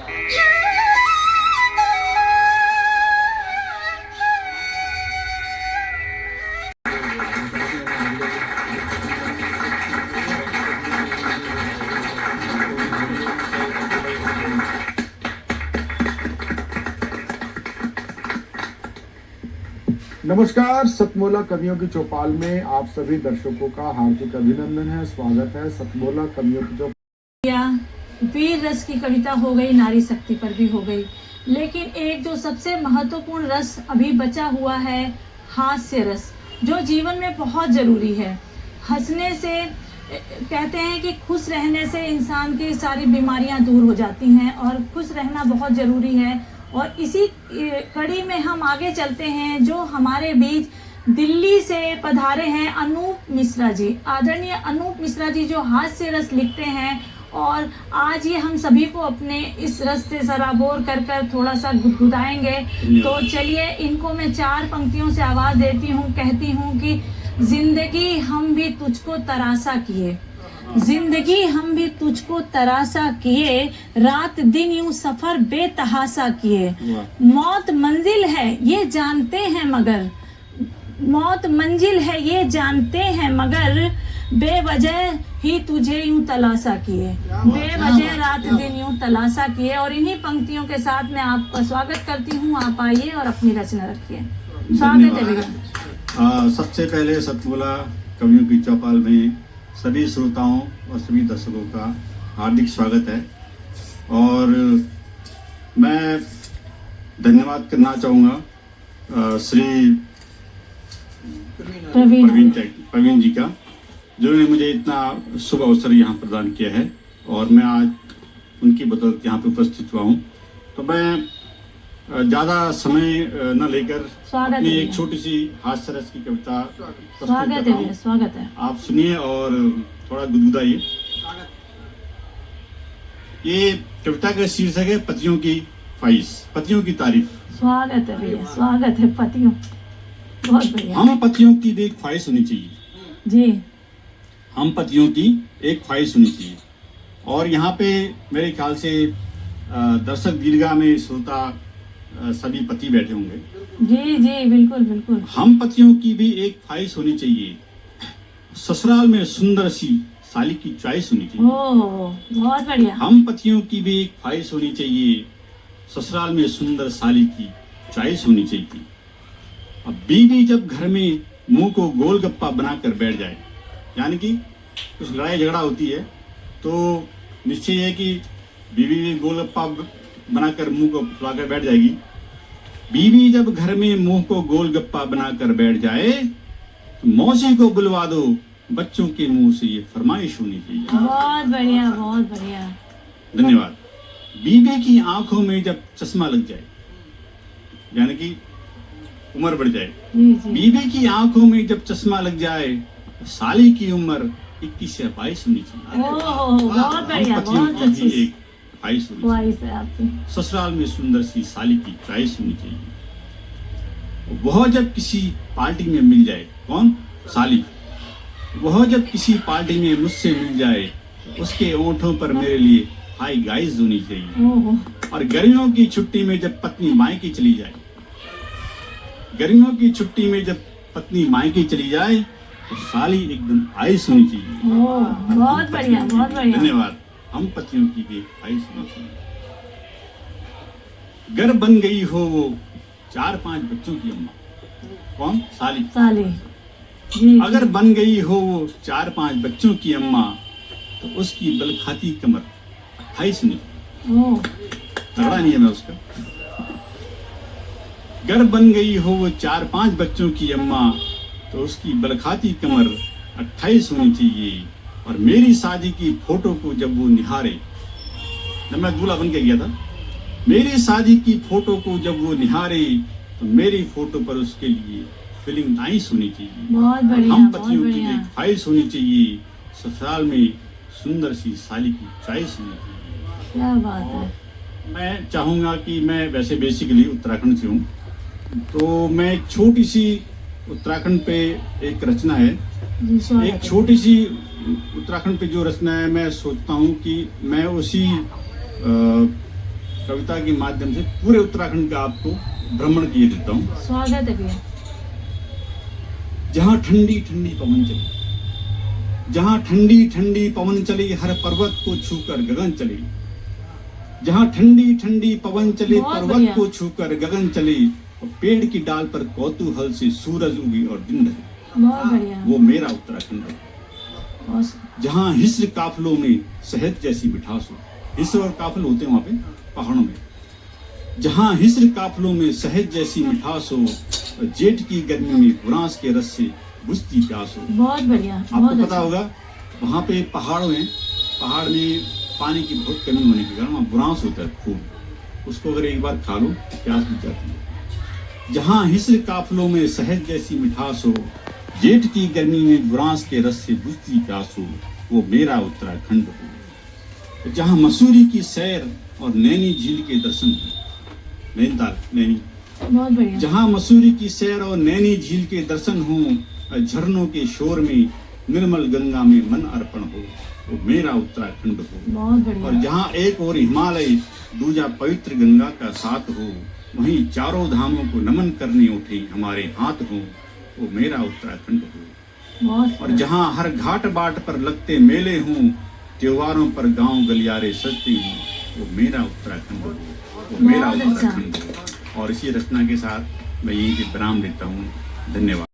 नमस्कार, सतमोला कवियों की चौपाल में आप सभी दर्शकों का हार्दिक अभिनंदन है, स्वागत है। सतमोला कवियों की चौपाल वीर रस की कविता हो गई, नारी शक्ति पर भी हो गई, लेकिन एक जो सबसे महत्वपूर्ण रस अभी बचा हुआ है, हास्य रस, जो जीवन में बहुत जरूरी है। हंसने से कहते हैं कि खुश रहने से इंसान की सारी बीमारियां दूर हो जाती हैं और खुश रहना बहुत जरूरी है। और इसी कड़ी में हम आगे चलते हैं। जो हमारे बीच दिल्ली से पधारे हैं अनूप मिश्रा जी, आदरणीय अनूप मिश्रा जी, जो हास्य रस लिखते हैं और आज ये हम सभी को अपने इस रस से सराबोर कर कर थोड़ा सा गुदगुदाएंगे। तो चलिए इनको मैं 4 पंक्तियों से आवाज देती हूँ, कहती हूँ कि जिंदगी हम भी तुझको तरासा किए, जिंदगी हम भी तुझको तरासा किए, रात दिन यूं सफर बेतहासा किए। मौत मंजिल है ये जानते हैं मगर, मौत मंजिल है ये जानते हैं मगर, बेवजह ही तुझे यूं तलाशा किए, बेवजह रात दिन यूं तलाशा किए। और इन्हीं पंक्तियों के साथ मैं आपका स्वागत करती हूँ। आप आइए और अपनी रचना रखिए। स्वागत है भैया। सबसे पहले सतमोला कवियों की चौपाल में सभी श्रोताओं और सभी दर्शकों का हार्दिक स्वागत है। और मैं धन्यवाद करना चाहूँगा श्री प्रवीण जी का, जिन्होंने मुझे इतना शुभ अवसर यहाँ प्रदान किया है और मैं आज उनकी बदौलत यहाँ पे उपस्थित हुआ हूँ। तो मैं ज़्यादा समय न लेकर अपनी एक छोटी सी हास्य रस की कविता स्वागत है। आप सुनिए और थोड़ा गुदगुदाइए। ये कविता का शीर्षक है पतियों की ख्वाहिश, पतियों की तारीफ। स्वागत है भैया, स्वागत है। पतियों, बहुत बढ़िया। हम पतियों की भी एक ख्वाहिश होनी चाहिए जी, हम पतियों की एक ख्वाहिश होनी चाहिए। और यहाँ पे मेरे ख्याल से दर्शक दीर्घा में श्रोता सभी पति बैठे होंगे। जी जी, बिल्कुल बिल्कुल। हम पतियों की भी एक ख्वाहिश होनी चाहिए, ससुराल में सुंदर सी साली की चॉइस होनी चाहिए। ओह, बहुत बढ़िया। हम पतियों की भी एक ख्वाहिश होनी चाहिए, ससुराल में सुंदर साली की चॉइस होनी चाहिए। अब बीवी जब घर में मुंह को गोलगप्पा बनाकर बैठ जाए, यानी कि कुछ लड़ाई झगड़ा होती है तो निश्चय है कि बीवी भी गोलगप्पा बनाकर मुंह को फुलाकर बैठ जाएगी। बीवी जब घर में मुंह को गोलगप्पा बनाकर बैठ जाए तो मौसी को बुलवा दो, बच्चों के मुंह से ये फरमाइश होनी चाहिए। बहुत बढ़िया, बहुत बढ़िया। धन्यवाद। बीवी की आंखों में जब चश्मा लग जाए, यानी कि उम्र बढ़ जाए, बीवी की आंखों में जब चश्मा लग जाए, साली की उम्र 21 या 22 होनी चाहिए। बहुत बढ़िया, बहुत अच्छी ख्वाहिश है आपकी। ससुराल में सुंदर सी साली की चॉइस होनी चाहिए। वह जब किसी पार्टी में मिल जाए, कौन? साली। वह जब किसी पार्टी में मुझसे मिल जाए, उसके ओंठों पर मेरे लिए हाई गाइज होनी चाहिए। और गर्मियों की छुट्टी में जब पत्नी मायके चली जाए, गर्मियों की छुट्टी में जब पत्नी मायके चली जाए तो साली एकदम आइस होनी चाहिए। बहुत बढ़िया, बहुत बढ़िया। धन्यवाद। हम पतियों की भी ख्वाहिश होनी चाहिए। घर बन गई हो वो 4-5 बच्चों की अम्मा, कौन? साली। साली। अगर बन गई हो वो 4-5 बच्चों की अम्मा तो उसकी बलखाती कमर 28 नहीं, तगड़ा नहीं है मैं उसका। घर बन गई हो वो 4-5 बच्चों की अम्मा तो उसकी बलखाती कमर 28 होनी चाहिए। और मेरी शादी की फोटो को जब वो निहारे, जब मैं दूल्हा बन के गया था, मेरी शादी की फोटो को जब वो निहारे तो मेरी फोटो पर उसके लिए फीलिंग नाइस होनी चाहिए। बहुत बढ़िया। हम पतियों की भी ख्वाहिश होनी चाहिए, ससुराल में सुंदर सी साली की चॉइस होनी चाहिए। क्या बात है। मैं चाहूँगा कि मैं वैसे बेसिकली उत्तराखंड से हूँ, तो मैं एक छोटी सी उत्तराखंड पे एक रचना है, एक छोटी सी उत्तराखंड पे जो रचना है, मैं सोचता हूँ कि मैं उसी कविता के माध्यम से पूरे उत्तराखंड का आपको भ्रमण किए देता हूँ। स्वागत है भैया। जहाँ ठंडी ठंडी पवन चली, जहाँ ठंडी ठंडी पवन चली, हर पर्वत को छूकर गगन चली। जहाँ ठंडी ठंडी पवन चले, बहुत पर्वत बढ़िया। को छूकर गगन चले, और पेड़ की डाल पर कौतूहल से सूरज उगी और दिन ढले। बहुत बढ़िया। वो मेरा उत्तराखंड है। बहुत- जहाँ हिस्र काफलों में शहद जैसी मिठास हो। हिस्र और काफल होते हैं वहां पे पहाड़ों में। जहाँ हिस्र काफलों में शहद जैसी मिठास हो, और जेठ की गर्मी में बुरांस के रस से बुझती प्यास हो। बहुत बढ़िया। आपको बहुत पता अच्छा। होगा वहां पे पहाड़ में पानी की बहुत कमी होने के कारण वहाँ बुरांस होता है खूब। उसको अगर एक बार खा लो प्यास बुझ जाती है। जहाँ हिस्र काफलों में शहद जैसी मिठास हो, जेठ की गर्मी में बुरांस के रस से बुझती प्यास हो, वो मेरा उत्तराखंड हो। जहाँ मसूरी की सैर और नैनी झील के दर्शन हो, नैनीताल नैनी। बहुत बढ़िया। जहाँ मसूरी की सैर और नैनी झील के दर्शन हो, झरनों के शोर में निर्मल गंगा में मन अर्पण हो, वो मेरा उत्तराखंड हो। बहुत और बढ़िया। जहाँ एक और हिमालय, दूजा पवित्र गंगा का साथ हो, वहीं चारों धामों को नमन करने उठे हमारे हाथ हो, वो मेरा उत्तराखंड हो। बहुत और जहाँ हर घाट बाट पर लगते मेले हों, त्योहारों पर गांव गलियारे सजते हों, वो मेरा उत्तराखंड हो, वो मेरा बहुत अच्छा। उत्तराखंड हो। और इसी रचना के साथ मैं यहीं पे विराम देता हूँ। धन्यवाद।